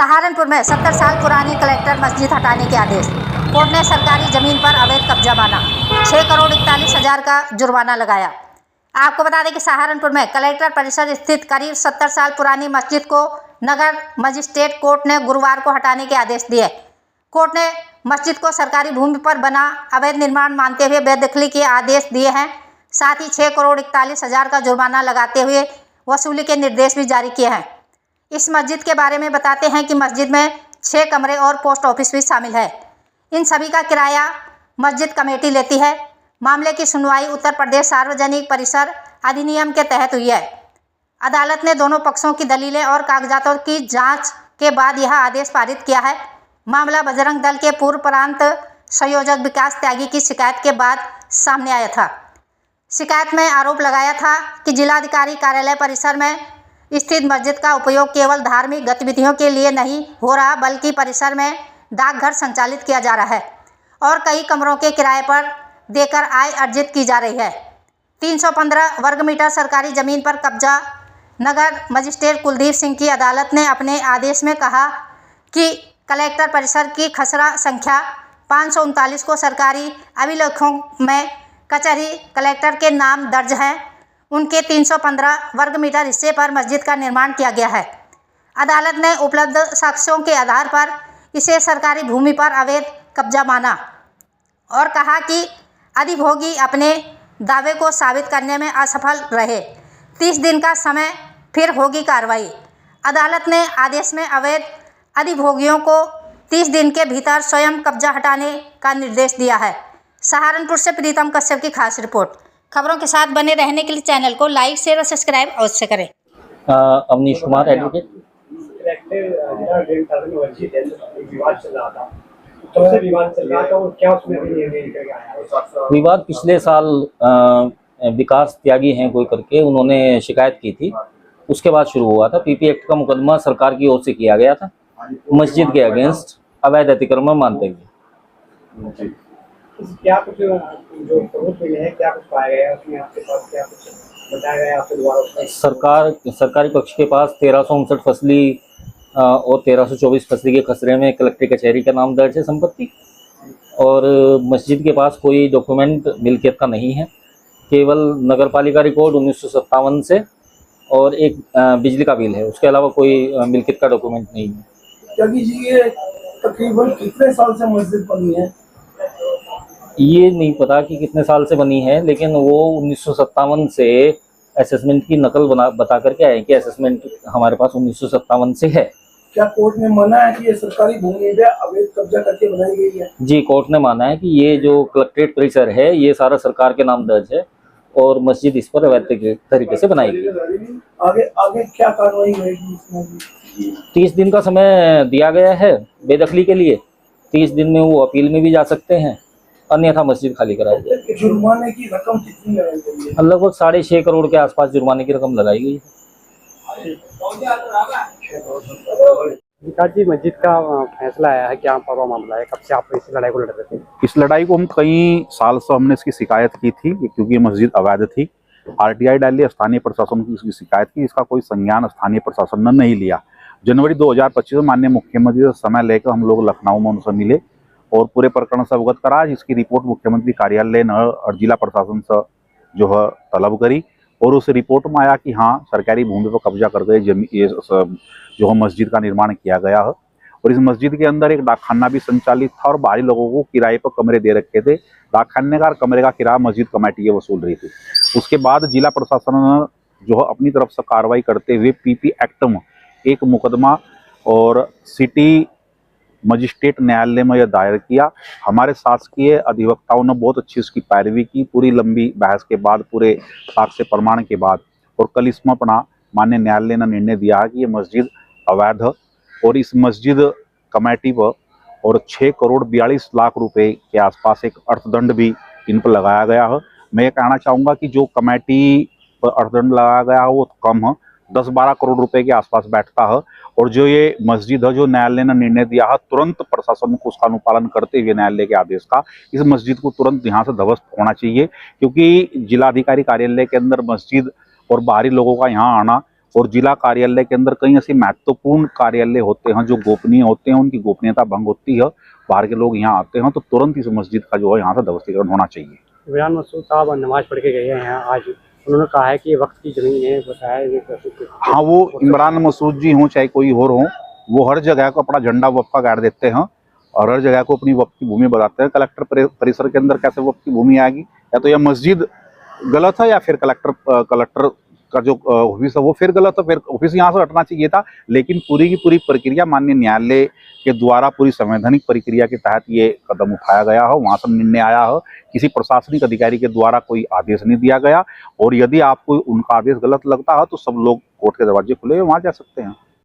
सहारनपुर में 70 साल पुरानी कलेक्टर मस्जिद हटाने के आदेश। कोर्ट ने सरकारी जमीन पर अवैध कब्जा माना, 6 करोड़ 41 हज़ार का जुर्माना लगाया। आपको बता दें कि सहारनपुर में कलेक्टर परिसर स्थित करीब 70 साल पुरानी मस्जिद को नगर मजिस्ट्रेट कोर्ट ने गुरुवार को हटाने के आदेश दिए। कोर्ट ने मस्जिद को सरकारी भूमि पर बना अवैध निर्माण मानते हुए बेदखली के आदेश दिए हैं। साथ ही 6 करोड़ 41 हज़ार का जुर्माना लगाते हुए वसूली के निर्देश भी जारी किए हैं। इस मस्जिद के बारे में बताते हैं कि मस्जिद में 6 कमरे और पोस्ट ऑफिस भी शामिल है। इन सभी का किराया मस्जिद कमेटी लेती है। मामले की सुनवाई उत्तर प्रदेश सार्वजनिक परिसर अधिनियम के तहत हुई है। अदालत ने दोनों पक्षों की दलीलें और कागजातों की जांच के बाद यह आदेश पारित किया है। मामला बजरंग दल के पूर्व प्रांत संयोजक विकास त्यागी की शिकायत के बाद सामने आया था। शिकायत में आरोप लगाया था कि जिलाधिकारी कार्यालय परिसर में स्थित मस्जिद का उपयोग केवल धार्मिक गतिविधियों के लिए नहीं हो रहा, बल्कि परिसर में डाकघर संचालित किया जा रहा है और कई कमरों के किराए पर देकर आय अर्जित की जा रही है। 315 वर्ग मीटर सरकारी जमीन पर कब्जा। नगर मजिस्ट्रेट कुलदीप सिंह की अदालत ने अपने आदेश में कहा कि कलेक्टर परिसर की खसरा संख्या 539 को सरकारी अभिलेखों में कचहरी कलेक्टर के नाम दर्ज हैं। उनके 315 वर्ग मीटर हिस्से पर मस्जिद का निर्माण किया गया है। अदालत ने उपलब्ध साक्ष्यों के आधार पर इसे सरकारी भूमि पर अवैध कब्जा माना और कहा कि अधिभोगी अपने दावे को साबित करने में असफल रहे। 30 दिन का समय फिर होगी कार्रवाई। अदालत ने आदेश में अवैध अधिभोगियों को 30 दिन के भीतर स्वयं कब्जा हटाने का निर्देश दिया है। सहारनपुर से प्रीतम कश्यप की खास रिपोर्ट। खबरों के साथ बने रहने के लिए चैनल को लाइक शेयर और सब्सक्राइब अवश्य करें। अवनीश कुमार एडवोकेट। विवाद पिछले साल विकास त्यागी हैं कोई करके उन्होंने शिकायत की थी, उसके बाद शुरू हुआ था। पीपी एक्ट का मुकदमा सरकार की ओर से किया गया था मस्जिद के अगेंस्ट अवैध अतिक्रमण मानते हुए। क्या कुछ जो सबूत मिले हैं, क्या कुछ पाया गया है उसमें, आपके पास क्या कुछ बताया गया आपके द्वारा? सरकारी पक्ष के पास 1359 फसली और 1324 फसली के खसरे में कलेक्टर कचहरी का नाम दर्ज है संपत्ति, और मस्जिद के पास कोई डॉक्यूमेंट मिल्कियत का नहीं है, केवल नगर पालिका रिकॉर्ड 1957 से और एक बिजली का बिल है, उसके अलावा कोई मिल्कियत का डॉक्यूमेंट नहीं है। त्यागी जी, ये तकरीबन कितने साल से मस्जिद बनी है? ये नहीं पता कि कितने साल से बनी है, लेकिन वो 1957 से असेसमेंट की नकल बता करके आए कि असेसमेंट हमारे पास 1957 से है। क्या कोर्ट ने माना है कि ये सरकारी भूमि पे अवैध कब्जा करके बनाई गई है? जी, कोर्ट ने माना है कि ये जो कलेक्ट्रेट परिसर है ये सारा सरकार के नाम दर्ज है और मस्जिद इस पर अवैध तरीके से बनाई गई। आगे क्या कार्रवाई होगी? 30 दिन का समय दिया गया है बेदखली के लिए। 30 दिन में वो अपील में भी जा सकते हैं, अन्यथा मस्जिद खाली कराई जाए। जुर्माने की रकम कितनी लगाई गई है? लगभग 6.5 करोड़ के आसपास जुर्माने की रकम लगाई गई है। विकास जी, मस्जिद का फैसला आया है, क्या पूरा मामला है? कब से आप इस लड़ाई को लड़ रहे थे? इस लड़ाई को हम कई साल से हमने इसकी शिकायत की थी, क्योंकि ये मस्जिद अवैध थी। आरटीआई डाली, स्थानीय प्रशासन की इसकी शिकायत की, इसका कोई संज्ञान स्थानीय प्रशासन ने नहीं लिया। जनवरी 2025 में माननीय मुख्यमंत्री से समय लेकर हम लोग लखनऊ में उनसे मिले और पूरे प्रकरण से अवगत करा। इसकी रिपोर्ट मुख्यमंत्री कार्यालय ने और जिला प्रशासन से जो है तलब करी और उस रिपोर्ट में आया कि हाँ, सरकारी भूमि पर कब्जा कर गए ये जो है मस्जिद का निर्माण किया गया है। और इस मस्जिद के अंदर एक डाकखाना भी संचालित था और बाहरी लोगों को किराए पर कमरे दे रखे थे। डाकखाने का कमरे का किराया मस्जिद कमेटी वसूल रही थी। उसके बाद जिला प्रशासन ने जो है अपनी तरफ से कार्रवाई करते हुए पीपी एक्ट में एक मुकदमा और सिटी मजिस्ट्रेट न्यायालय में यह दायर किया। हमारे शासकीय अधिवक्ताओं ने बहुत अच्छी उसकी पैरवी की, पूरी लंबी बहस के बाद, पूरे साक्ष्य प्रमाण के बाद, और कल इसमें अपना माननीय न्यायालय ने निर्णय दिया है कि ये मस्जिद अवैध है और इस मस्जिद कमेटी पर और 6 करोड़ 42 लाख रुपए के आसपास एक अर्थदंड भी इन पर लगाया गया है। मैं ये कहना चाहूँगा कि जो कमेटी पर अर्थदंड लगाया गया है वो कम है, 10-12 करोड़ रुपए के आसपास बैठता है। और जो ये मस्जिद है, जो न्यायालय ने निर्णय दिया है, तुरंत प्रशासन को उसका अनुपालन करते हुए न्यायालय के आदेश का, इस मस्जिद को तुरंत यहाँ से ध्वस्त होना चाहिए, क्योंकि जिलाधिकारी कार्यालय के अंदर मस्जिद और बाहरी लोगों का यहाँ आना और जिला कार्यालय के अंदर कई ऐसे महत्वपूर्ण कार्यालय होते हैं जो गोपनीय होते हैं, उनकी गोपनीयता भंग होती है, बाहर के लोग यहाँ आते हैं, तो तुरंत इस मस्जिद का जो है यहाँ से ध्वस्तीकरण होना चाहिए। इमरान मसूद साहब नमाज पढ़ के गए हैं आज, उन्होंने कहा है कि ये वक्त की जमीन है, बताया ये कैसे। हाँ, वो इमरान मसूद जी हों चाहे कोई और हो, वो हर जगह को अपना झंडा वक्फ का गाड़ देते हैं और हर जगह को अपनी वक्फ की भूमि बताते हैं। कलेक्टर परिसर के अंदर कैसे वक्फ की भूमि आएगी? या तो यह मस्जिद गलत है या फिर कलेक्टर का जो ऑफिस है वो फिर गलत है, फिर ऑफिस यहाँ से हटना चाहिए था। लेकिन पूरी की पूरी प्रक्रिया माननीय न्यायालय के द्वारा पूरी संवैधानिक प्रक्रिया के तहत ये कदम उठाया गया है, वहाँ से निर्णय आया है, किसी प्रशासनिक अधिकारी के द्वारा कोई आदेश नहीं दिया गया। और यदि आपको उनका आदेश गलत लगता है तो सब लोग कोर्ट के दरवाजे खुले हैं, वहाँ जा सकते हैं।